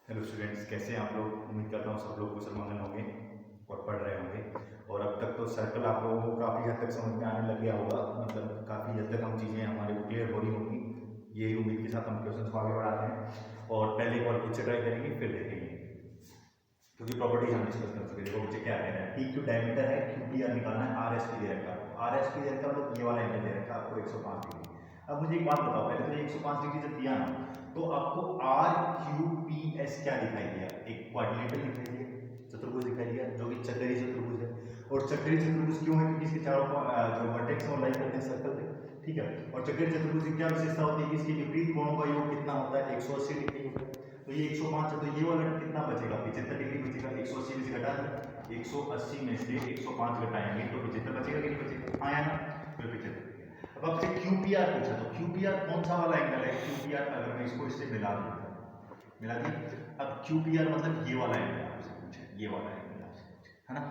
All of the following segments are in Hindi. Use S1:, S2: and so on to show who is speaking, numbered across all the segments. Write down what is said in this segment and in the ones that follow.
S1: हेलो स्टूडेंट्स, कैसे हैं आप लोग। उम्मीद करता हूँ सब लोग कुशल मंगल होंगे और पढ़ रहे होंगे। और अब तक तो सर्कल आप लोगों को काफ़ी हद तक समझ में आने लग गया होगा, मतलब काफ़ी हद तक हम चीज़ें हमारे को क्लियर हो रही होंगी। यही उम्मीद के साथ हम क्वेश्चन को आगे बढ़ाते हैं और पहले एक बार खुद से ट्राई करेंगे, फिर देखेंगे। क्योंकि प्रॉपर्टीज हम डिस्कस कर चुके हैं। देखो मुझे क्या कहना है, पी क्यू डायमीटर है, क्यू पी आर निकालना है, आर एस पी दे रखा है। आर एस पी दे रखा है मतलब ये वाला एंगल दे रखा है आपको 105 डिग्री। अब मुझे एक बात बताओ, पहले तो 105 डिग्री जब दिया ना, तो आपको आर क्यू पी एस क्या दिखाई दिया? एक क्वाड्रिलेटरल दिखाई दिया, चतुर्भुज दिखाई दिया, जो कि चक्करी चतुर्भुज है। और चक्करी चतुर्भुज क्यों है? क्योंकि इसके चारों जो वर्टेक्स हैं लाइन करते हैं सर्कल पे, ठीक है। और चक्करी चतुर्भुज की क्या विशेषता होती है कि इसके विपरीत कोणों का योग कितना होता है? 180 डिग्री होता है। तो ये 105 है, तो ये वाला कितना बचेगा? 75 डिग्री बचेगा। 180 में से घटा दें, 180 में से 105 घटाएंगे तो 75 बचेगा कि नहीं बचेगा? आया ना, तो 75। अब आपसे क्यू पी आर पूछा, तो क्यू पी आर कौन सा वाला एंगल है? क्यू पी आर अगर मैं इसको इससे मिला दिया, अब क्यू पी आर मतलब ये वाला एंगल आपसे पूछा, ये वाला एंगल आपसे पूछा, है ना।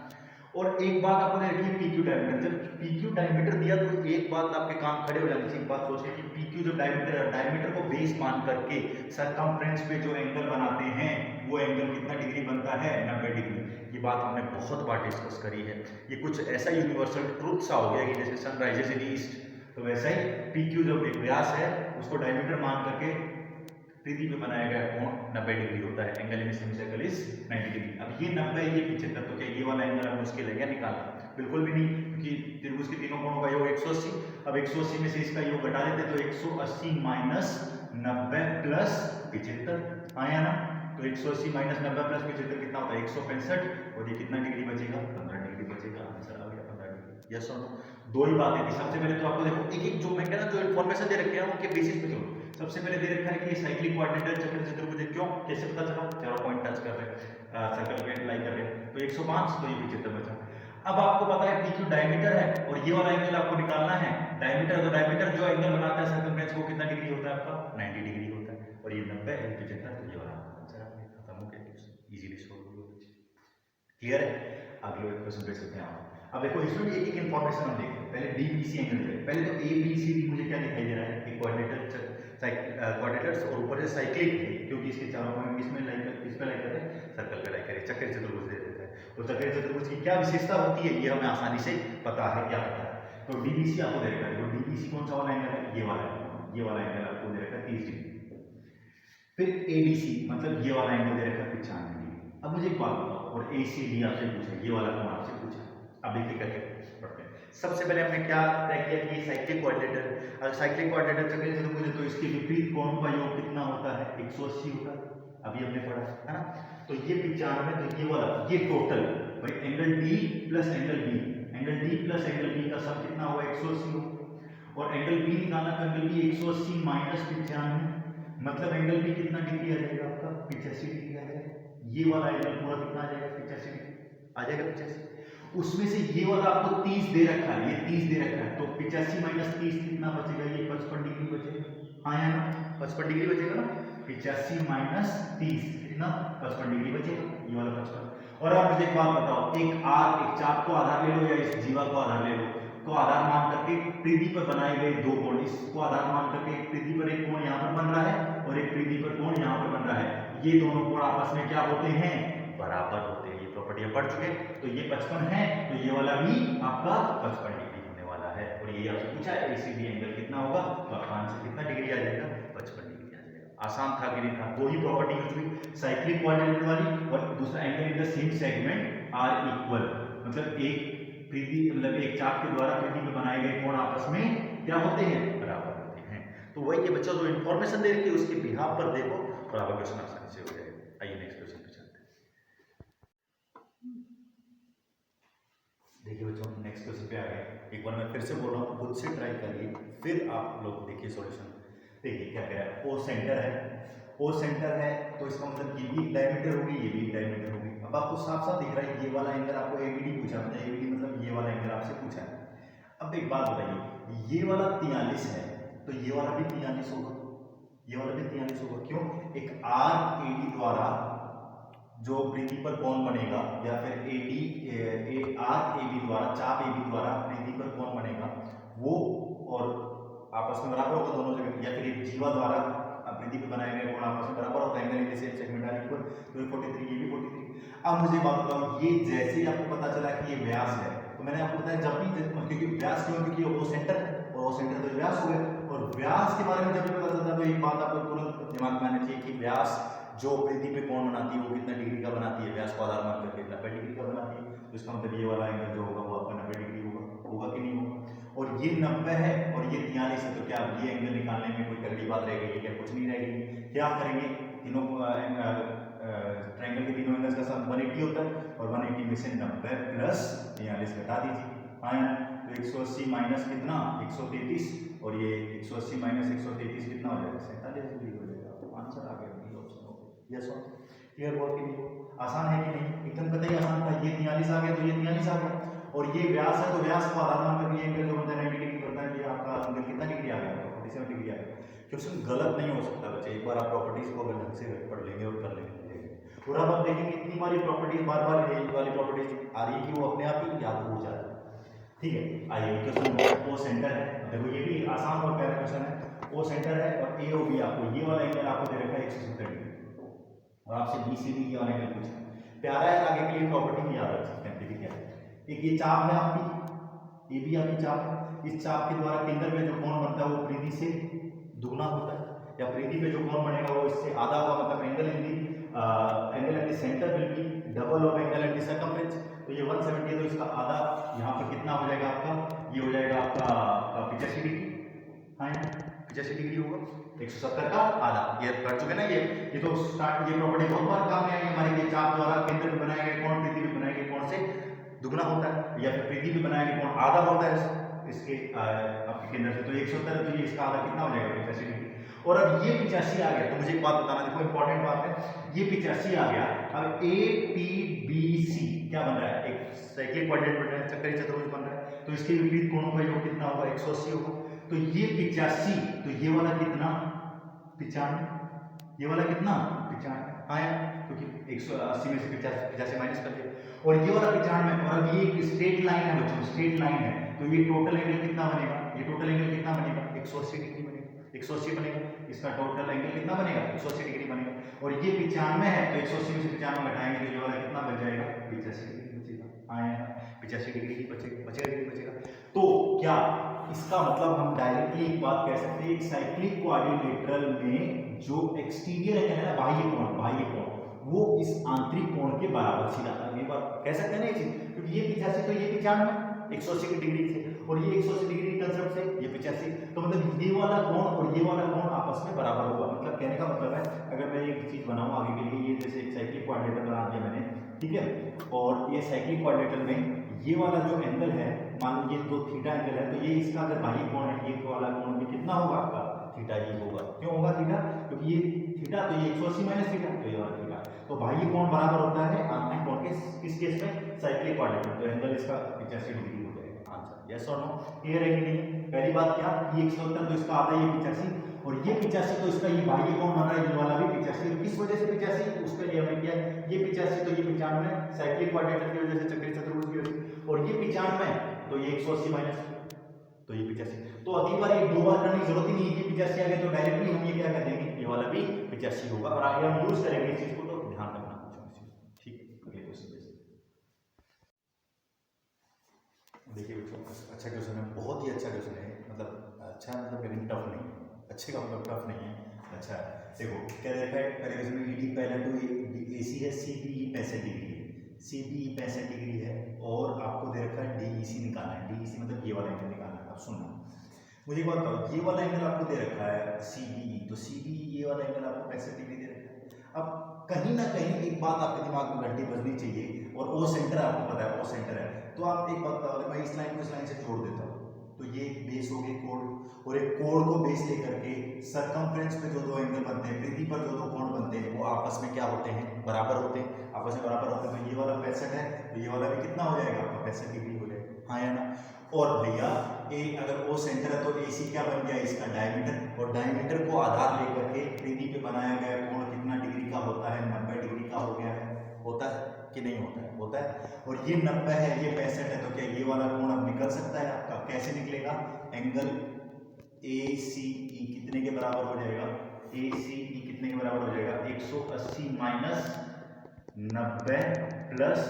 S1: और एक बात आपने रखी पी क्यू डायमीटर, जब पी क्यू डायमीटर दिया तो एक बात आपके काम खड़े हो जाने से एक बात सोचिए कि पी क्यू जब डायमीटर है, डायमीटर को बेस मान करके सरकमफ्रेंस पे जो एंगल बनाते हैं वो एंगल कितना डिग्री बनता है? 90 डिग्री। ये बात हमने बहुत बार डिस्कस करी है। ये कुछ ऐसा यूनिवर्सल ट्रूथ सा हो गया कि जैसे सन राइजेस इन ईस्ट, तो वैसा ही पी क्यू जब एक व्यास है उसको डायमीटर मान करके पृथ्वी पे बनाया गया कोण 90 डिग्री होता है। Angle in semicircle is 90 degree. अब ये 90 ये 75, तो क्या ये वाला एंगल अब मुश्किल है क्या निकालना? बिल्कुल भी नहीं, क्योंकि त्रिभुज के तीनों कोणों का योग 180। अब 180 में से इसका योग घटा देते तो 180 माइनस 90 प्लस 75 आया ना। तो 180 माइनस 90 प्लस 75 कितना होता है? 165। और ये कितना डिग्री बचेगा? 15 डिग्री बचेगा। आंसर आ गया 15 डिग्री। यस और नो, दो ही बातें थी। सबसे पहले तो आपको देखो एक एक जो मैं कह रहा जो इन्फॉर्मेशन दे रखे हैं उनके बेसिस पे चलो। सबसे पहले दे रखा है कि ये साइक्लिक कोऑर्डिनेटर चक्र चतुर्भुज है। क्यों, कैसे पता चला? चारों पॉइंट टच कर रहे हैं, सर्कल पे लाई कर रहे हैं, तो 105, तो ये 75 बचा। अब आपको पता है पी क्यू डायमीटर है और ये वाला एंगल आपको निकालना है। डायमीटर, तो डायमीटर जो एंगल बनाता है सर्कमफ्रेंस वो कितना डिग्री होता है आपका? 90 डिग्री होता है। और ये 90 है 75, तो ये वाला आंसर आपने खत्म हो गया, इजीली सॉल्व हो गया। क्लियर है? अगले क्वेश्चन पे चलते हैं आप। अब देखो इसमें भी एक एक इंफॉर्मेशन हम देखते हैं। पहले डीबीसी एंगल दे, पहले तो एबीसीडी मुझे क्या दिखाई दे रहा है? एक कोऑर्डिनेटर क्वाड्रेटर्स और ऊपर से साइक्लिक है, क्योंकि इसके चारों पॉइंट इसमें लाइन कर, इस पे लाइन कर रहे हैं, सर्कल पे लाइन कर रहे हैं, चक्कर चतुर्भुज दे देता है। तो चक्कर चतुर्भुज की क्या विशेषता होती है ये हमें आसानी से पता है, क्या पता है। तो डीबीसी आपको दे रखा है। तो डीबीसी कौन सा वाला एंगल है? ये वाला एंगल, ये वाला एंगल आपको दे रखा है 30 डिग्री। फिर एडीसी मतलब ये वाला एंगल दे रखा है 95 डिग्री। अब मुझे एक बात बताओ, और एसीडी आपसे पूछा, ये वाला कोण आपसे पूछा। अब देखिए करके पढ़ते हैं। सबसे पहले हमने क्या तय किया कि ये साइक्लिक कोऑर्डिनेटर, अगर साइक्लिक कोऑर्डिनेटर चक्रीय चतुर्भुज तो इसके विपरीत कोणों का योग कितना होता है? 180 होता है। अभी हमने पढ़ा है ना। तो ये 95, तो ये वाला, ये टोटल भाई angle D plus angle B, angle D plus angle B का सम कितना हुआ? 180 हो। और एंगल बी निकालना, तो एंगल बी 180 माइनस 95, मतलब एंगल बी कितना डिग्री आ जाएगा आपका? 85 डिग्री आ जाएगा। ये वाला एंगल पूरा कितना आ जाएगा? 85 डिग्री आ जाएगा, 85। उसमें से ये वाला आपको 30 दे रखा है, ये 30 दे रखा है, तो 85 माइनस 30 कितना बचेगा? ये 55 डिग्री बचेगा। हाँ या ना, 55 डिग्री बचेगा ना। 85 माइनस 30 कितना? 55 डिग्री बचेगा, ये वाला 55। और आप मुझे एक बात बताओ, एक चाप को आधार ले लो या इस जीवा को आधार ले लो, को आधार मान करके पृथ्वी पर बनाए गए दो कोण, इसको आधार मान करके पृथ्वी पर एक कोण यहाँ पर बन रहा है और एक पृथ्वी पर कोण यहाँ पर बन रहा है। ये दोनों कोण आपस में क्या होते हैं? बराबर होते हैं। ये प्रॉपर्टी हम पढ़ चुके। तो ये 55 है, तो ये वाला भी आपका 55 डिग्री होने वाला है। और ये आपसे पूछा है एसीबी एंगल कितना होगा, तो आपका आंसर कितना डिग्री आ जाएगा? 55 डिग्री आ जाएगा। आसान था कि नहीं था? दो ही प्रॉपर्टी यूज हुई, साइक्लिक कोऑर्डिनेटर वाली और दूसरा angle in the same segment are equal, मतलब एक पृथ्वी, मतलब एक चाप के द्वारा पृथ्वी में बनाए गए कोण आपस में क्या होते हैं? बराबर होते हैं। तो वही ये बच्चों जो इंफॉर्मेशन दे रखी है उसके बिहाफ पर देखो और आपका क्वेश्चन आसानी से हो जाएगा। आइए नेक्स्ट क्वेश्चन पे चलते हैं। देखिए बच्चों नेक्स्ट क्वेश्चन पे आ गए। एक बार मैं फिर से बोल रहा हूँ, खुद से ट्राई करिए, फिर आप लोग देखिए सॉल्यूशन। देखिए क्या कह रहा है, ओ सेंटर है, ओ सेंटर है, तो इसका मतलब ये भी एक डायमीटर होगी, ये भी एक डायमीटर होगी। अब आपको साफ साफ दिख रहा है ये वाला एंगल आपको एबीडी पूछा, मतलब एबीडी मतलब ये वाला एंगल आपसे पूछा है। अब एक बात बताइए, ये वाला 43 है, तो ये वाला भी 43 होगा, ये वाला भी 43 होगा। क्यों? एक आर एडी द्वारा जो पृथ्वी पर कोण बनेगा, या फिर एडी आर एबी द्वारा, चाप एबी द्वारा पृथ्वी पर कोण बनेगा वो और आपस में बराबर होगा दोनों जगह, या फिर एक जीवा द्वारा प्रीति पे बनाए गए कोण आपस में बराबर होता है, angle in the same segment are equal, तो ये 43 ये भी 43। अब मुझे बात बताओ, ये जैसे ही आपको पता चला कि ये व्यास है, तो मैंने आपको बताया जब भी, क्योंकि व्यास क्यों, क्योंकि वो सेंटर है और वो सेंटर तो व्यास हो गया, और व्यास के बारे में जब भी पता चलता है तो एक बात आपको तुरंत दिमाग में आनी चाहिए कि व्यास जो परिधि पे कोण बनाती है वो कितना डिग्री का बनाती है, व्यास को आधार मान करके 90 डिग्री का बनाती है। तो इसका मतलब ये वाला एंगल जो होगा वो आपका 90 डिग्री होगा कि नहीं होगा, और ये 90 है और ये 43 है, तो क्या ये एंगल निकालने में कोई तगड़ी बात रह गई? क्या कुछ नहीं रहेगी। क्या करेंगे, तीनों ट्रायंगल के तीनों एंगल्स का सम 180 होता है, और 180 में से 90 प्लस 43 घटा दीजिए, हाँ या ना? तो 180 माइनस कितना 133, और ये 180 माइनस 133 कितना हो जाएगा 47 डिग्री हो जाएगा। आंसर आ गया, बी ऑप्शन हो गया। यस और क्लियर हुआ कि नहीं? आसान है कि नहीं? एकदम कतई आसान था। ये 43 आ गया तो ये 43 आ गया, और ये व्यास है तो व्यास को आधार मान करके एंगल जो होता है 90 डिग्री करता है, ये आपका एंगल कितना डिग्री आ गया? 47 डिग्री आ गया। क्वेश्चन गलत नहीं हो सकता बच्चे, एक बार आप प्रॉपर्टीज को अगर ढंग से पढ़ लेंगे और कर लेंगे। और अब आप देखेंगे इतनी बारी प्रॉपर्टीज बार बार यही वाली प्रॉपर्टीज आ रही है कि वो अपने आप ही याद हो जाती है। ठीक है, आइए क्वेश्चन ओ सेंटर है, देखो ये भी आसान और प्यारा क्वेश्चन है। ओ सेंटर है और ए ओ बी, आपको ये वाला एंगल आपको दे रखा है 170 डिग्री, और आपसे बी सी डी ये वाला एंगल पूछा है। प्यारा है, आगे के लिए प्रॉपर्टी भी याद रख सकते हैं। ठीक है, एक ये चाप है आपकी, ये भी आपकी चाप है। इस चाप के द्वारा केंद्र में जो कोण बनता है वो परिधि से दुगना होता है, या परिधि पे जो कोण बनेगा वो इससे आधा होगा, मतलब angle in the centre will be double of angle in the circumference. तो ये 170 है तो इसका आधा यहाँ पे कितना हो जाएगा आपका, ये हो जाएगा आपका 85 डिग्री, हाँ 85 डिग्री होगा, 170 का आधा। ये कर चुके ना, ये तो स्टार्ट, ये प्रॉपर्टी बहुत बार काम में आई हमारे। ये चाप द्वारा केंद्र में बनाए गए कोण परिधि में बनाए गए कोण से दुगना होता है, या फिर परिधि में बनाए गए कोण आधा होता है इसके आपके केंद्र से। तो 170 तो ये इसका आधा कितना हो जाएगा 85 डिग्री। और अब ये 85 आ गया, तो मुझे एक बात बताना, देखो इंपॉर्टेंट बात है, ये 85 आ गया। अब ए पी बी सी क्या बन रहा है, एक साइक्लिक क्वाड्रेंट बन रहा है, चक्करी चतुर्भुज बन रहा है। तो इसके विपरीत कोणों का योग कितना होगा 180 होगा। तो ये 85, तो ये वाला कितना 95, ये वाला कितना 95 आया, क्योंकि 180 में से 85 माइनस कर दिया, और ये वाला 95। और अब ये एक स्ट्रेट लाइन है बच्चों, स्ट्रेट लाइन है, तो ये टोटल एंगल कितना बनेगा, ये टोटल एंगल कितना बनेगा 180 डिग्री बनेगा, 180 बनेगा। इसका टोटल एंगल कितना बनेगा 180 डिग्री बनेगा, और ये 95 है तो 180 में से 95 घटाएंगे तो ये वाला कितना बच जाएगा 85 डिग्री बचेगा, आया 85 डिग्री ही बचेगा। तो क्या इसका मतलब हम डायरेक्टली एक बात कह सकते हैं, एक साइक्लिक क्वाड्रिलेटरल में जो एक्सटीरियर एंगल है ना, बाह्य कोण वो इस आंतरिक कोण के बराबर सीधा, ये बात कह सकते हैं ना ये चीज, क्योंकि ये 85 तो ये 95 180 की डिग्री से, और ये 180 डिग्री के कंसेप्ट से ये 85, तो मतलब ये वाला कोण और ये वाला कोण आपस में बराबर होगा। मतलब कहने का मतलब है, अगर मैं एक चीज बनाऊं आगे के लिए, ये जैसे एक साइक्लिक क्वाड्रिलेटरल बना दिया मैंने, ठीक है, और ये साइक्लिक क्वाड्रिलेटरल में ये वाला जो एंगल है, मान लो ये दो थीटा एंगल है, तो ये इसका अगर बाह्य कोण है, ये वाला कोण भी कितना होगा आपका थीटा ही होगा। क्यों होगा थीटा, क्योंकि ये थीटा तो ये 180 माइनस थीटा, तो ये वाला थीटा, तो बाह्य कोण बराबर होता है आंतरिक कोण के, किस केस में साइक्लिक क्वाड्रिलेटरल, तो एंगल इसका 85 डिग्री हो जाएगा। आंसर यस और नो, क्लियर है कि नहीं? पहली बात क्या, ये 170 तो इसका आधा, ये 85, और ये 85 तो इसका ये बाह्य कोण बन रहा है, ये वाला भी 85, किस वजह से 85, उसके लिए हमने किया ये 85 तो ये 95 साइक्लिक क्वाड्रिलेटरल की वजह से, चक्रीय चतुर्भुज की वजह से, और ये 95 तो ये 180 माइनस तो ये 85। तो अगली बार ये दो बार करने की जरूरत ही नहीं है, ये 85 आ गया तो डायरेक्टली हम ये क्या कर देंगे, ये वाला भी 85 होगा, और आगे हम यूज करेंगे इस चीज को, तो ध्यान रखना कुछ ठीक है। अगले क्वेश्चन देखिए बच्चों, अच्छा क्वेश्चन है, बहुत ही अच्छा क्वेश्चन है, मतलब अच्छा मतलब लेकिन टफ नहीं है, अच्छे का मतलब टफ नहीं है, अच्छा है। देखो क्या देखा है, पहले क्वेश्चन में ईडी पहले टू एसी है, सीबीई 65 डिग्री है, सीबीई 65 डिग्री है, और आपको दे रखा है डीईसी निकालना है, डीईसी मतलब ये वाला एंगल निकालना है। अब सुनना, मुझे एक बात बताओ, ये वाला एंगल आपको दे रखा है सीबीई, तो सीबीई ये वाला एंगल आपको 65 डिग्री दे रखा है। अब कहीं ना कहीं एक बात आपके दिमाग में घंटी बजनी चाहिए, और ओ सेंटर आपको पता है, ओ सेंटर है, तो आप एक बात बताओ, मैं इस लाइन को इस लाइन से जोड़ देता हूँ, तो ये बेस हो गए कोण, और एक कोण को बेस लेकर के सरकमफ्रेंस पे जो दो एंगल बनते हैं, परिधि पर जो दो कोण बनते हैं, वो आपस में क्या होते हैं, बराबर होते हैं, आपस में बराबर होते हैं। तो ये वाला 65 है, तो ये वाला भी कितना हो जाएगा आपका 65 डिग्री हो जाएगा, हाँ या ना? और भैया ए अगर ओ सेंटर है तो एसी क्या बन गया इसका डायमीटर, और डायमीटर को आधार लेकर के परिधि पे बनाया गया कोण कितना डिग्री का होता है, 90 डिग्री का हो गया है, होता है कि नहीं होता है, होता है। और ये 90 है, ये 65 है, तो क्या ये वाला कोण अब निकल सकता है आपका, कैसे निकलेगा, एंगल ए सी ई कितने के बराबर हो जाएगा ACE कितने के बराबर हो जाएगा 180 माइनस 90 प्लस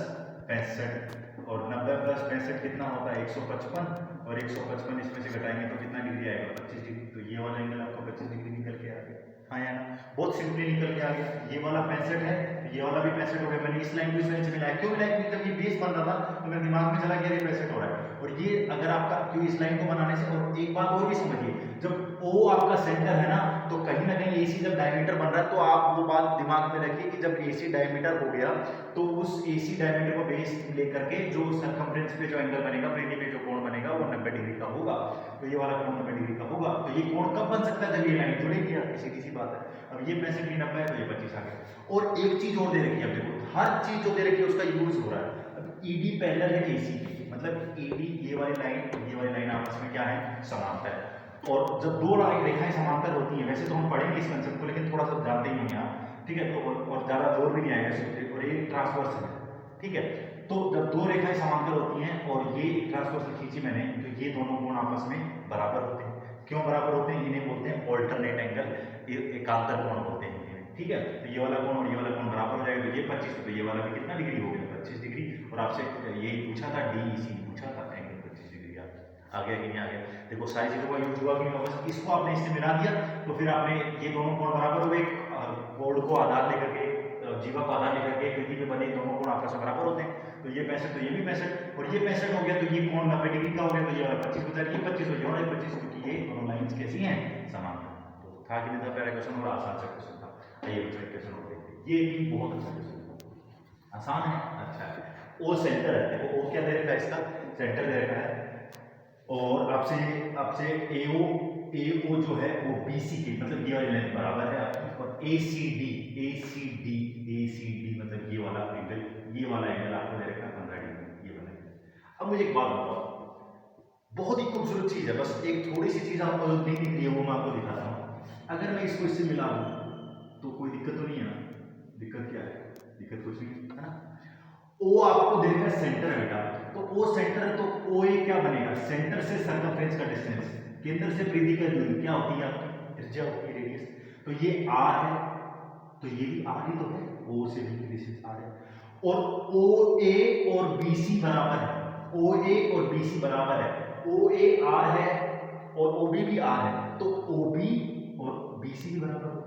S1: 65, और 90 प्लस 65 कितना होता है 155, और 155 इसमें से घटाएंगे तो कितना डिग्री आएगा 25 डिग्री। तो ये वाला एंगल आपका 25 डिग्री निकल के आ गया। हाँ या ना, बहुत सिंपली निकल के आ गया। ये वाला 65 है, ये वाला भी 65 हो गया। मैंने इस लाइन को इस लाइन से मिलाया, क्यों मिलाया? क्योंकि जब ये बेस बन रहा था तो मेरे दिमाग में चला गया ये 65 हो रहा है। और ये अगर आपका क्यों इस लाइन को बनाने से, और एक बात और भी समझिए, जब O आपका सेंटर है ना तो कहीं ना कहीं AC जब डायमीटर बन रहा है तो आप वो बात दिमाग में रखिए कि जब AC डायमीटर हो गया तो उस AC डायमीटर को बेस लेकर के जो सरकमफ्रेंस पे जो एंगल बनेगा, परिधि पे जो कोण बनेगा वो 90 डिग्री का होगा। तो ये वाला कोण 90 डिग्री का होगा। तो ये कोण कब बन सकता है? जब ये लाइन जुड़ेगी, आपकी सीधी सी बात है। अब ये 65 की 90 है तो ये 25 आ गया। और एक चीज और दे रखी है, अब देखो हर चीज जो दे रखी है उसका यूज हो रहा है। अब ED पैरेलल है AC के, मतलब ED ये वाली लाइन आपस में क्या है? समांतर है। और जब दो रेखाएं समांतर होती हैं, वैसे तो हम पढ़ेंगे इस कंसेप्ट को लेकिन थोड़ा सा जानते ही नहीं आप, ठीक है, तो और ज्यादा जोर भी नहीं आएगा, और ये ट्रांसवर्स है, ठीक है। तो जब दो रेखाएं समांतर होती हैं और ये ट्रांसवर्सल खींची मैंने, तो ये दोनों कोण आपस में बराबर होते हैं। क्यों बराबर होते हैं? इन्हें बोलते हैं ऑल्टरनेट एंगल, एकांतर कोण बोलते हैं, ठीक है। तो ये वाला कोण और ये वाला कोण बराबर हो जाएगा, तो ये 25, तो ये वाला भी कितना डिग्री हो गया 25 डिग्री। और आपसे यही पूछा था, DEC पूछा था, एंगल 25 डिग्री आ गया कि नहीं आ गया? देखो सारी चीजों का यूज हुआ कि नहीं, बस इसको आपने इससे मिला दिया तो फिर आपने ये दोनों कोण बराबर हो गए। कोण को आधार लेकर के, जीवा को आधार लेकर के परिधि पे बने दोनों कोण आपस में बराबर होते हैं। तो ये 65 तो ये भी 65, और ये 65 हो गया तो ये कोण 90 डिग्री का हो गया। तो ये वाला 25 बचा, ये 25 हो गया, 25, क्योंकि ये दोनों लाइंस कैसी हैं? समांतर। तो था कि नहीं था? प्यारा क्वेश्चन और आसान सा क्वेश्चन था। आइए बच्चों क्वेश्चन और देखते हैं। ये भी बहुत अच्छा क्वेश्चन था, आसान है, अच्छा है। O सेंटर है, देखो O क्या दे रखा है? इसका सेंटर दे रखा है, और आपसे AO जो है वो BC के, मतलब ये वाली लाइन बराबर है आपकी, और ACD मतलब ये वाला एंगल आपको दे रखा है 15 डिग्री, ये वाला। अब मुझे एक बात बताओ, बहुत ही खूबसूरत चीज है, बस एक थोड़ी सी चीज आपको नहीं दिख रही है वो मैं आपको दिखाता हूँ। अगर मैं इसको इससे मिला दूं तो कोई दिक्कत तो नहीं है ना? दिक्कत क्या है? दिक्कत कुछ नहीं है ना। O आपको दे रखा है सेंटर है बेटा, तो O सेंटर है तो OA क्या बनेगा? सेंटर से सर्कमफ्रेंस का डिस्टेंस, केंद्र से परिधि का दूरी क्या होती है? आपकी त्रिज्या होती है, रेडियस। तो ये R है, तो ये भी R ही तो है, O से भी डिस्टेंस R है। और OA और BC बराबर है, OA और BC बराबर है, OA R है और OB भी R है, तो OB और BC भी बराबर हो।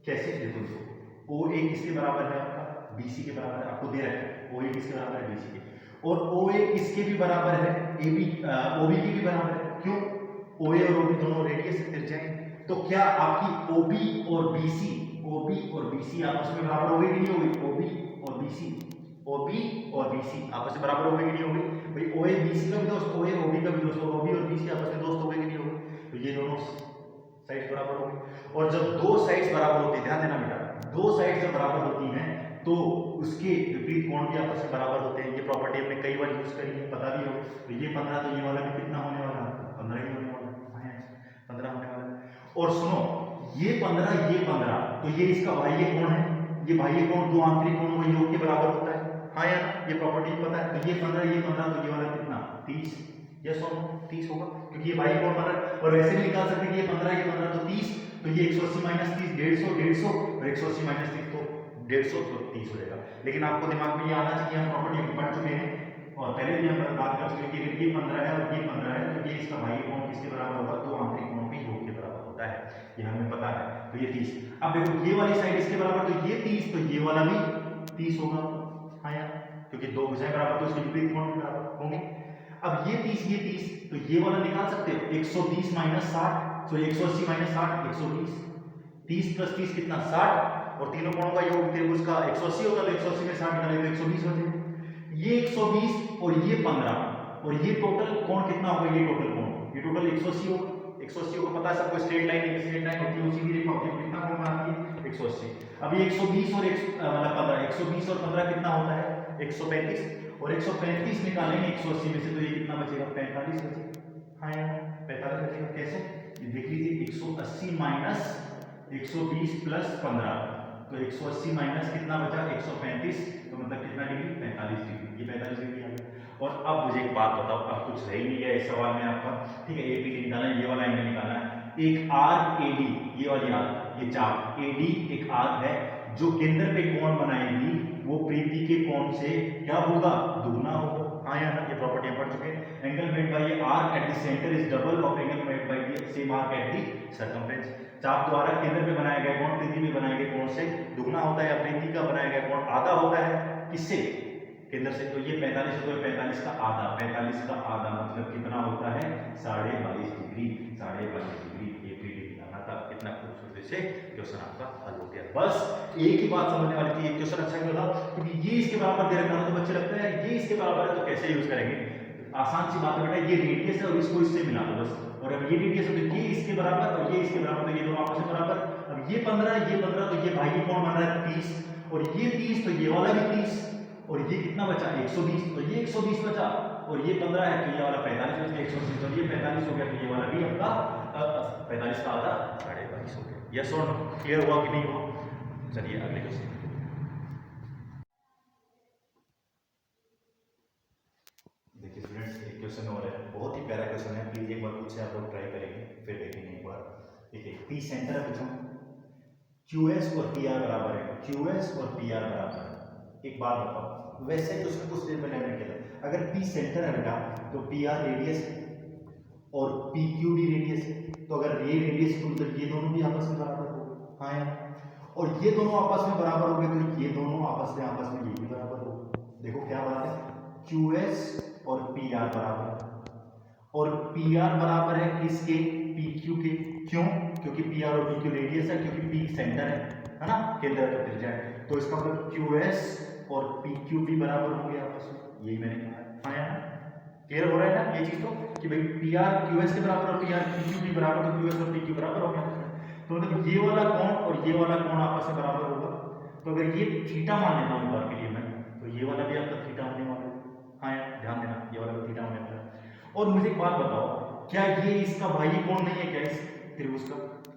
S1: कैसे? देखो इसको, OA किसके बराबर है? आपका BC के बराबर है, आपको दे रखा है। OA किसके बराबर है? BC के। और OA किसके भी बराबर है? OB की भी बराबर है। क्यों? OA और OB दोनों रेडियस से त्रिज्याएं, तो क्या आपकी OB और BC आपस में बराबर हो गई कि नहीं हो गई? OB और BC आपस में बराबर हो गई कि नहीं हो गई? भाई OA BC का भी दोस्त, OA OB का भी दोस्त, और OB और BC आपस में दोस्त हो गए कि नहीं हो गए? तो ये दोनों साइड्स बराबर हो गई। और जब दो साइड्स बराबर होती है, ध्यान देना बेटा, दो साइड्स जब बराबर होती हैं तो उसके विपरीत कोण भी आपस में बराबर होते हैं। ये प्रॉपर्टी हमने कई बार यूज करी है, पता भी हो। तो ये 15, तो ये वाला भी कितना होने वाला है? 15 ही होने वाला है, 15 होने वाला है। और सुनो, ये 15, तो ये इसका बाह्य कोण है, ये बाह्य कोण दो आंतरिक कोणों के योग के बराबर होता है, हाँ या ना? ये प्रॉपर्टी पता है। तो ये 15, तो ये वाला कितना? 30, यस और 30 होगा, क्योंकि ये बाह्य कोण 15। और वैसे भी निकाल सकते हैं कि ये 15 तो 30, तो ये 180 माइनस 30 150, और 180 माइनस 30 तो 150, तो 30 हो जाएगा। लेकिन आपको दिमाग में ये आना चाहिए, हम प्रॉपर्टी पढ़ चुके हैं और पहले भी हम बात कर चुके हैं कि ये 15 है और ये 15 है, तो ये इसका बाह्य कोण किसके बराबर होगा? दो आंतरिक कोणों के योग के बराबर होता है, ये हमें पता है। तो ये 30। अब देखो ये वाली साइड इसके बराबर, तो ये 30, तो ये वाला भी 30 होगा, हाँ यार, क्योंकि दो भुजाएं बराबर तो उसके विपरीत कोण भी बराबर होंगे। अब ये 30, तो ये वाला निकाल सकते हो, 130 माइनस 60, तो 180 माइनस 60 120, 30 प्लस 30 कितना? 60, और तीनों कोणों का योग थे उसका 180 होगा, तो 180 में 60 निकाले तो 120 हो जाएगा। ये 120 और ये 15, और ये टोटल कोण कितना होगा? ये टोटल कोण, ये टोटल 180 होगा। 180 को पता है सबको, स्ट्रेट लाइन होती है, सीधी रेखा होती है, कितना कोण बनाती है? 180। अब ये 120 और 120 और 15 कितना होता है? 135, और 135 निकालेंगे 180 में से, तो ये कितना बचेगा? 45 बचेगा, हाँ यार 45 बचेगा। कैसे? ये देख लीजिए, 180 माइनस 120 प्लस 15, तो 180 माइनस कितना बचा? 135, तो मतलब कितना डिग्री? 45 डिग्री, ये 45 डिग्री आ गया। और अब मुझे एक बात बताओ, अब कुछ रह ही नहीं गया इस सवाल में आपका, ठीक है, APD निकालना है, ये वाला एंगल निकालना है, एक RAD, ये वाली आर्क, ये चाप एडी एक आर्क है जो केंद्र पे कोण बनाएगी वो प्रीति के कोण से क्या होगा, दुगना होगा। हाँ या ना, ये प्रॉपर्टी हम पढ़ चुके हैं। Angle made by A arc at the centre is double of angle made by the same arc at the circumference. चाप द्वारा केंद्र पे बनाया गया कोण प्रीति में बनाए गए कोण से दुगना होता है, या प्रीति का बनाया गया कोण आधा होता है किससे, केंद्र से। तो ये 45 है, तो 45 का आधा, 45 का आधा मतलब कितना होता है 22.5 डिग्री, 22.5 डिग्री। ये पीडी निकालना था। कितना खूबसूरती से क्वेश्चन आपका हल हो गया। बस एक ही बात समझने वाली थी, ये क्वेश्चन अच्छा क्यों था, क्योंकि ये इसके बराबर दे रखा था, तो बच्चे लगता है ये इसके बराबर है तो कैसे यूज करेंगे। आसान सी बात है बेटा, ये रेडियस है और इसको इससे मिला दो बस। और अब ये रेडियस है तो ये इसके बराबर और ये इसके बराबर, तो ये दोनों आपस में बराबर। अब ये 15 ये 15, तो ये भाई कोण बन रहा है 30, और ये 30 तो ये वाला भी 30, और ये कितना बचा 120, तो ये 120 बचा, और ये 15 है तो ये वाला 45 बचा, 180, तो ये 45 हो गया, तो ये वाला भी आपका 45 का आधा 22.5 हो गया। यस और नो, क्लियर हुआ कि नहीं हुआ। चलिए अगले क्वेश्चन। देखिए स्टूडेंट्स, एक क्वेश्चन और है, बहुत ही प्यारा क्वेश्चन है, प्लीज एक बार खुद से आप लोग ट्राई करेंगे, फिर देखेंगे एक बार। देखिए पी सेंटर है बच्चों, QS और PR बराबर है, QS और PR बराबर है। एक बात बताओ, वैसे तो उसमें कुछ देर पहले हमने किया था, अगर P सेंटर है बेटा तो PR रेडियस है और PQ भी रेडियस है, तो अगर ये रेडियस है तो ये दोनों भी आपस में बराबर हो गए। हाँ यार, और ये दोनों आपस में बराबर हो गए तो ये दोनों आपस में ये भी बराबर हो। देखो क्या बात है, QS और PR बराबर है, और PR बराबर है किसके, PQ के। क्यों, क्योंकि PR और PQ रेडियस है, क्योंकि P सेंटर है ना, केंद्र का त्रिज्या है, तो इसका मतलब QS और PQ भी बराबर होंगे आपस में, यही मैंने कहा। हाँ यार, क्लियर हो रहा है ना ये चीज, तो कि भाई PR QS के बराबर और PR PQ भी बराबर, तो QS और PQ बराबर हो गया। तो मतलब ये वाला कोण और ये वाला कोण आपस में बराबर होगा, तो अगर ये थीटा मान लेता हूं बार के लिए मैं, तो ये वाला भी आपका थीटा होने वाला है। हाँ यार, ध्यान देना, ये वाला भी थीटा होने वाला है। और मुझे एक बात बताओ, क्या ये इसका बाह्य कोण नहीं है क्या, इस त्रिभुज का,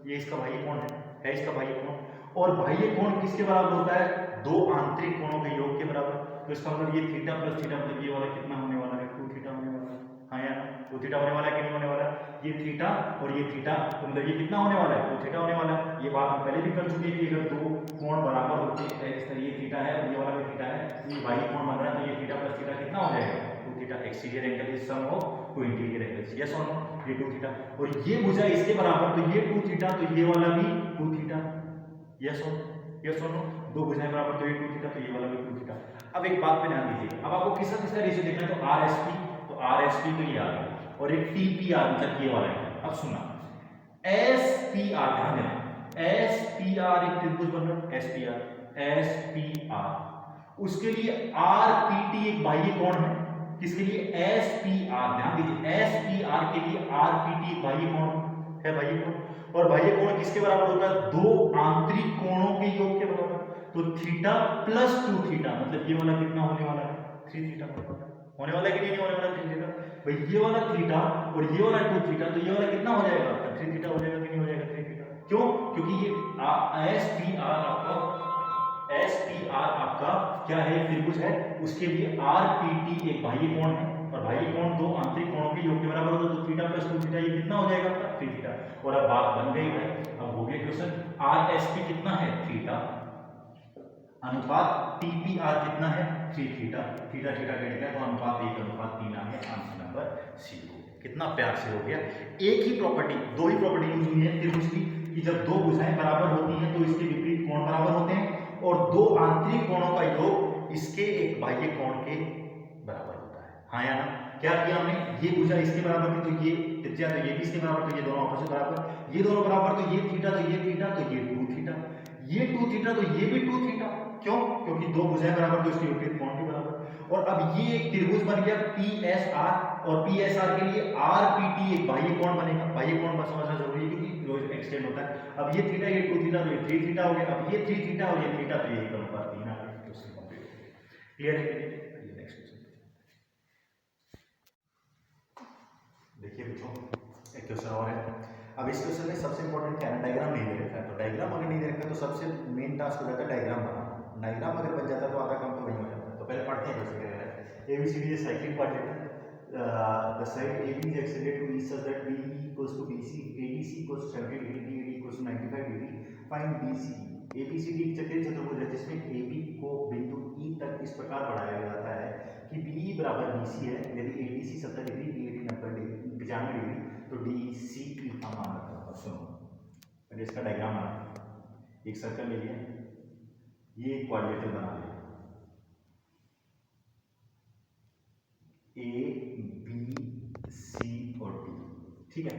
S1: ये इसका बाह्य कोण है इसका बाह्य कोण, और बाह्य कोण किसके बराबर होता है, दो आंतरिक कोणों के योग के बराबर। तो इसका मतलब ये थीटा प्लस थीटा मतलब ये वाला कितना होने वाला है, 2 थीटा होने वाला है। हाँ यार, 2 थीटा होने वाला है कि नहीं होने वाला है, ये थीटा और ये थीटा, तो मतलब ये कितना होने वाला है, 2 थीटा होने वाला है। ये बात हम पहले भी कर चुके हैं कि अगर दो कोण बराबर होते हैं, इस तरह ये थीटा है और ये वाला भी थीटा है, ये बाह्य कोण बन रहा है, तो ये थीटा प्लस थीटा कितना हो जाएगा, 2 theta. Exterior angle is sum of 2 interior angles. Yes और नो, ये 2 थीटा, और ये भुजा इसके बराबर, तो ये 2 थीटा, तो ये वाला भी 2 थीटा। यस और नो, दो भुजाएं बराबर, तो ये 2 थीटा, तो ये वाला भी 2 थीटा। अब एक बात पे ध्यान दीजिए, अब आपको किसका रेशियो देखना है, तो RSP, तो RSP तो ये आ गया, और एक TPR मतलब ये वाला है। अब सुनना, SPR, ध्यान देना, SPR एक त्रिभुज बन रहा है, SPR, उसके लिए RPT एक बाह्य कोण है, किसके लिए, SPR, ध्यान दीजिए, SPR के लिए RPT एक बाह्य कोण है, बाह्य कोण, और बाह्य कोण किसके बराबर होता है, दो आंतरिक कोणों के योग के बराबर। तो थीटा प्लस 2 थीटा मतलब ये वाला कितना होने वाला है, 3 थीटा होने वाला है कि नहीं होने वाला, 3 थीटा। भाई ये वाला थीटा और ये वाला 2 थीटा, तो ये वाला कितना हो जाएगा, 3 थीटा हो जाएगा कि नहीं हो जाएगा, 3 थीटा। क्यों, क्योंकि ये SPR आपका क्या है, त्रिभुज है, उसके लिए RPT एक बाह्य कोण है, और बाह्य कोण दो आंतरिक कोणों के योग के बराबर होता है, तो थीटा प्लस 2 थीटा ये कितना हो जाएगा आपका, 3 थीटा। और अब बात बन गई है, अब हो गया क्वेश्चन, RSP कितना है, थीटा, अनुपात TPR कितना है, 3 थीटा, थीटा थीटा कट गया, तो अनुपात 1:3 आ गया, आंसर नंबर C हो गया। कितना प्यार से हो गया। एक ही प्रॉपर्टी, दो ही प्रॉपर्टी यूज हुई है त्रिभुज की, कि जब दो भुजाएं बराबर होती हैं तो इसके विपरीत कोण बराबर होते हैं, और दो आंतरिक कोणों का योग इसके एक बाह्य कोण के बराबर होता है। हाँ या ना, क्या किया हमने, ये भुजा इसके बराबर थी, तो ये त्रिज्या, तो ये भी इसके बराबर, तो ये दोनों आपस में बराबर, ये दोनों बराबर, तो ये थीटा, तो ये थीटा, तो ये 2 थीटा, ये 2 थीटा, तो ये भी 2 थीटा। क्यों, क्योंकि दो भुजाएं बराबर, तो इसके विपरीत कोण भी बराबर। और अब ये एक त्रिभुज बन गया PSR, और PSR के लिए RPT एक बाह्य कोण बनेगा। बाह्य कोण बस समझना जरूरी है, क्योंकि रोज एक्सटेंड होता है। अब ये थीटा, ये 2 थीटा, तो ये 3 थीटा हो गया, अब ये 3 थीटा और ये थीटा, तो ये 1:3 आ गया। क्वेश्चन कंप्लीट हो गया। क्लियर है, नेक्स्ट क्वेश्चन देखिए बच्चों, एक क्वेश्चन और है। अब इस क्वेश्चन में सबसे इंपॉर्टेंट क्या है, डायग्राम नहीं दे रखा है, तो डायग्राम अगर नहीं दे रखा है तो सबसे मेन टास्क हो जाता है डायग्राम बनाना। डायग्राम अगर बन जाता है तो आधा काम तो वही हो जाता है। तो पहले पढ़ते हैं कैसे क्या है। ABCD cyclic quadrant, the side AB is extended to east such that BE equals to BC, ADC equals to 70 degree, BD equals to 95 degree. Find BC। ABCD एक चक्रीय चतुर्भुज है जिसमें AB को बिंदु E तक इस प्रकार बढ़ाया जाता है कि BE बराबर BC है। यदि ADC 70 degree, BAD 90 degree 95 degree, तो DEC की का मान रखा। अब सुनो, अगर इसका डायग्राम बना, एक सर्कल ले लिया, ये एक क्वाड्रिलेटरल बना लिया, A B C और D, ठीक है।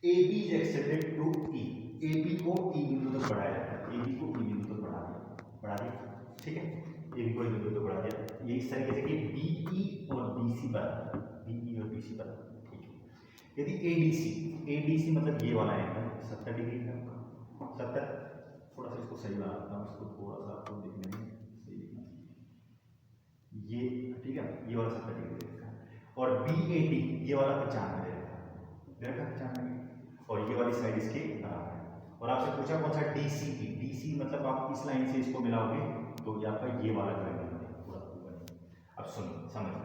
S1: AB is extended to E, AB को E बिंदु तक बढ़ाया जाता है, AB को E बिंदु तक बढ़ा दिया, ठीक है। AB को E बिंदु तक बढ़ा दिया, ये इस तरीके से कि BE और BC पर, BE और BC पर, ठीक है। यदि ADC मतलब ये वाला एंगल 70 डिग्री है, 70, थोड़ा सा इसको सही बनाता हूँ, इसको थोड़ा सा आपको देखने में सही दिखना चाहिए, ये ठीक है, ये वाला 70 डिग्री रहेगा, और BAD ये वाला 95 रहेगा, 95, और ये वाली साइड इसके बराबर है। और आपसे पूछा कौन सा DC मतलब आप इस लाइन से इसको मिलाओगे तो ये आपका ये वाला जो एंगल है पूरा ऊपर। अब सुनो, समझो,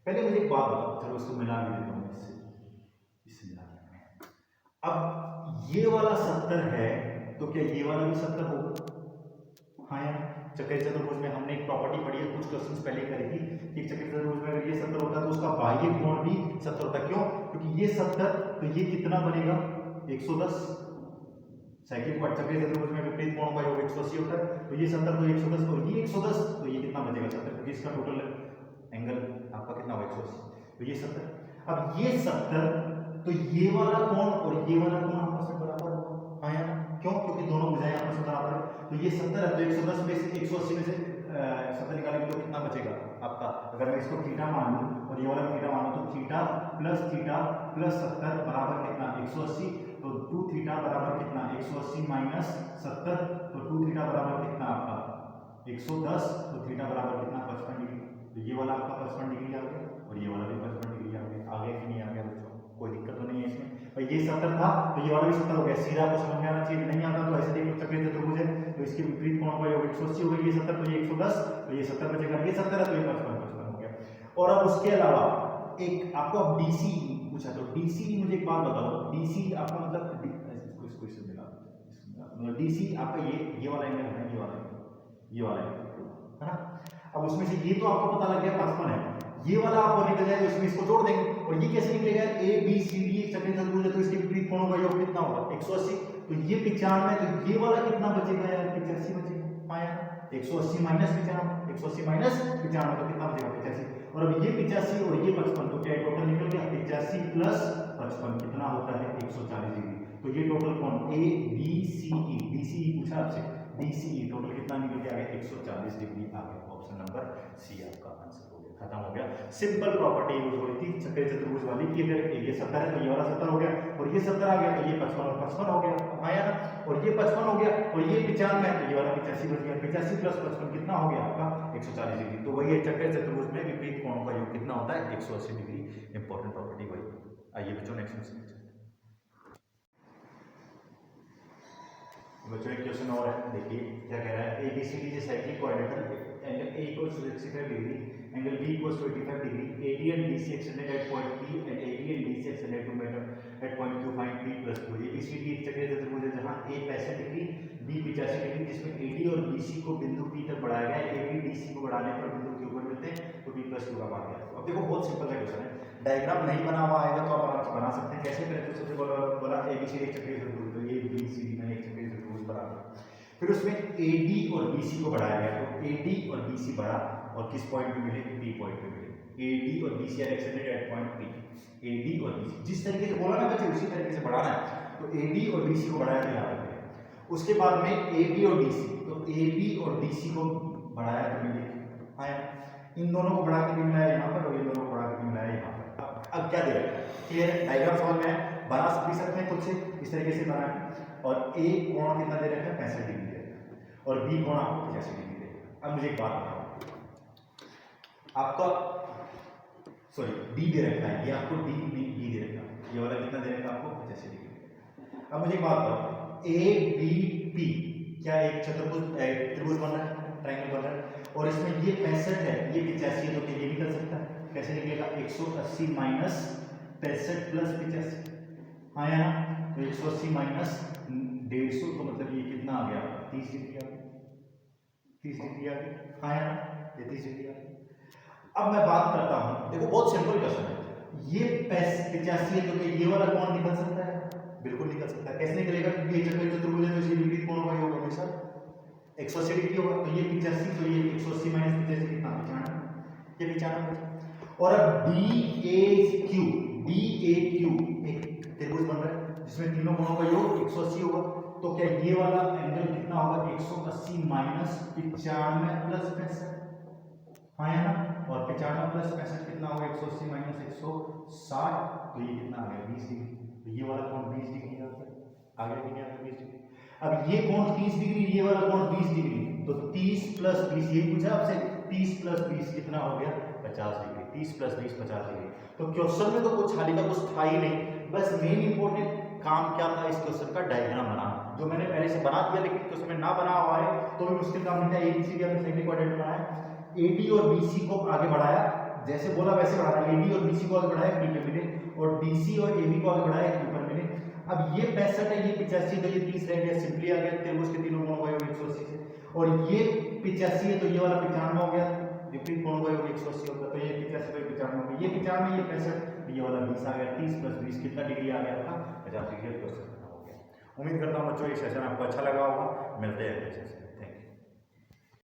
S1: पहले मुझे एक बात बताओ, चलो इसको मिला भी देता हूँ, इससे मिला देते हैं। अब ये वाला 70 है तो क्या ये वाला भी 70 होगा? हाँ यार, चक्रीय चतुर्भुज में हमने एक प्रॉपर्टी पढ़ी है, कुछ क्वेश्चंस पहले करी थी कि चक्रीय चतुर्भुज में अगर ये 70 होता है तो उसका बाह्य कोण भी 70 होता है। क्यों? क्योंकि ये 70 तो ये कितना बनेगा 110, साइक्लिक चक्रीय चतुर्भुज में विपरीत कोण का योग 180 होता है, तो ये 70 तो 110, तो ये 110 तो ये कितना बचेगा 70, क्योंकि इसका टोटल एंगल आपका कितना होगा 180, तो ये 70। अब ये 70 तो ये वाला कोण और ये वाला कोण आपस में बराबर होगा। हाँ यार, क्यों? क्योंकि दोनों भुजाएं आपस में बराबर है, तो ये 70 है तो 110 में से 180 में से 70 निकालेंगे तो कितना बचेगा आपका? अगर मैं इसको थीटा मान लूं और ये वाला थीटा मान लूं तो थीटा प्लस 70 बराबर कितना 180, तो 2 थीटा बराबर कितना 180 माइनस 70, तो 2 थीटा बराबर कितना आपका 110, तो थीटा बराबर कितना 55 डिग्री, तो ये वाला आपका 55 डिग्री आ गया और ये वाला भी 55 डिग्री आ गया। आ गया कि नहीं आ गया बच्चों? कोई दिक्कत तो नहीं है इसमें? और ये 70 था तो ये वाला भी 70 हो गया, सीधा आपको समझ में आना चाहिए, नहीं आता तो ऐसे देखो चक्रीय चतुर्भुज है तो इसके विपरीत कोण का योग 180 हो गया, ये 70 तो ये 110, तो ये 70 बचेगा, ये 70 है तो ये 55 हो गया। और अब उसके अलावा एक आपको अब DC पूछा, तो DC मुझे एक बात बताओ, DC आपका मतलब इसको इससे मिला, मतलब DC आपका ये वाला एंगल है, ये वाला एंगल है ना। अब उसमें से ये तो आपको पता लग गया 55 है, ये वाला आपको निकल जाए तो इसमें इसको जोड़ देंगे, और ये कैसे निकलेगा? ABCD एक चक्रीय चतुर्भुज है तो इसके विपरीत कोणों का योग कितना होगा 180, तो ये 95, तो ये वाला कितना बचेगा यार 85 बचेगा। हाँ यार, 180 माइनस 95, 180 माइनस 95 तो कितना बचेगा 85, और अब ये 85 और ये 55 तो क्या टोटल निकल गया 85 प्लस 55 कितना होता है 140 डिग्री, तो ये टोटल कोण ABCE, DCE पूछा आपसे, DCE टोटल कितना निकल के आ गया 140 डिग्री आ गया। ऑप्शन नंबर सी आपका आंसर हो गया, खत्म हो गया। सिंपल प्रॉपर्टी यूज हो रही थी चक्रीय चतुर्भुज वाली कि अगर ये 70 है तो ये वाला 70 हो गया, और ये 70 आ गया तो ये 55 और 55 हो गया, आया ना, और ये 55 हो गया और ये 95 है तो ये वाला 85 बच गया, 85 प्लस 55 कितना हो गया आपका 140 डिग्री। तो वही है चक्रीय चतुर्भुज में विपरीत कोणों का योग कितना होता है 180 डिग्री, इंपॉर्टेंट प्रॉपर्टी वही। आइए बच्चों नेक्स्ट क्वेश्चन। बच्चों एक क्वेश्चन और है, देखिए क्या कह रहा है, ABCD is cyclic quadrilateral, angle A equals to 65 degree, angle B equals to 85 degree, AD and BC extended at point P and AD and BC extended to meet at point Q, find P plus Q। ABCD एक चक्रीय चतुर्भुज है जहां A 65 डिग्री, B 85 डिग्री, जिसमें AD और BC को बिंदु P तक बढ़ाया गया है, AB DC को बढ़ाने पर बिंदु Q पर मिलते हैं, तो P plus Q का मान क्या है। अब देखो बहुत सिंपल सा क्वेश्चन है, डायग्राम नहीं बना हुआ आएगा तो आप आराम से बना सकते हैं। कैसे करें? तो सबसे बोला ABCD एक चक्रीय चतुर्भुज, तो ये BCD में एक चक्रीय चतुर्भुज बना, फिर उसमें AD और BC को बढ़ाया गया, तो AD और BC बढ़ा और किस पॉइंट पे मिले? P पॉइंट पे मिले। AD और BC are extended at point P, AD और BC जिस तरीके से बोला ना बच्चे उसी तरीके से बढ़ाना है, तो AD और BC को बढ़ाया तो यहाँ पे, उसके बाद में AB और DC, तो AB और DC को बढ़ाया तो मिले, आया, इन दोनों को बढ़ा के मिलाया यहाँ पर और इन दोनों को बढ़ा के मिलाया यहाँ पर। अब क्या दे रहा है? क्लियर है? डायग्राम समझ में आया? बना भी सकते हैं खुद से इस तरीके से बना के, और A कोण कितना दे रखा है 65 डिग्री दे रखा है, और B कोण आपको 85 डिग्री दे रखा है। अब मुझे एक बात बताओ, आपका सॉरी D दे रखा है, ये आपको D दे रखा है, ये वाला कितना दे रखा है आपको 85 डिग्री। अब मुझे एक बात बताओ, ABP क्या एक चतुर्भुज त्रिभुज बन रहा है, ट्रायंगल बन रहा है, और इसमें ये 65 है, ये 85 है, तो क्या ये निकल सकता है? कैसे निकलेगा? 180 माइनस 65 प्लस 85, आया ना, तो 180 माइनस 150 तो मतलब ये कितना आ गया 30 डिग्री आ गया, 30 डिग्री आ गया, हाँ यार ये 30 डिग्री आ गया। अब मैं बात करता हूँ, देखो बहुत सिंपल क्वेश्चन है, ये 85 है तो क्या ये वाला कोण निकल सकता है? बिल्कुल निकल सकता है। कैसे निकलेगा? क्योंकि ये चतुर्भुज है तो इसके विपरीत कोण वही होगा हमेशा 180 डिग्री होगा, तो ये 85 तो ये 180 माइनस 85 कितना 95, ये 95। और अब DAQ एक त्रिभुज बन रहा है जिसमें तीनों कोणों का योग 180 होगा, तो क्या ये वाला एंगल कितना होगा 180 माइनस 95 प्लस 65, हाँ है ना, और 95 प्लस 65 कितना होगा 180 माइनस 160, तो ये कितना आ गया 20 डिग्री, तो ये वाला कोण 20 डिग्री आ गया कि नहीं आ गया 20 डिग्री। अब ये कोण 30 डिग्री, ये वाला कोण 20 डिग्री, तो 30 प्लस 20 ये पूछा आपसे, 30 प्लस 20 कितना हो गया 50 डिग्री, 30 प्लस 20 50 डिग्री। तो क्वेश्चन में तो कुछ हाली का कुछ था ही नहीं, बस मेन इंपॉर्टेंट काम क्या था इस क्वेश्चन का डायग्राम बनाना, जो मैंने पहले से बना दिया, लेकिन क्वेश्चन में ना बना हुआ है तो भी मुश्किल काम नहीं था। एबीसी भी हमने सेकंड क्वाड्रेंट बनाया, एडी और बीसी को आगे बढ़ाया, जैसे बोला वैसे बढ़ाया, एडी और बीसी को आगे बढ़ाया बी पे मिले, और डीसी और एबी को आगे बढ़ाया क्यू पर मिले। अब ये 65 है, ये 85 तो ये 30 रह गया, सिंपली आ गया त्रिभुज के तीनों कोण का योग 180 से, और ये 85 है तो ये वाला 95 हो गया, विपरीत कोण का योग 180 होगा, तो ये 85 तो 95 हो गया, ये 95 ये 65, ये वाला 20 आ गया, 30 प्लस 20 कितना डिग्री आ गया आपका 50 डिग्री। क्वेश्चन खत्म हो गया। उम्मीद करता हूँ बच्चों ये सेशन आपको अच्छा लगा होगा, मिलते हैं अगले सेशन।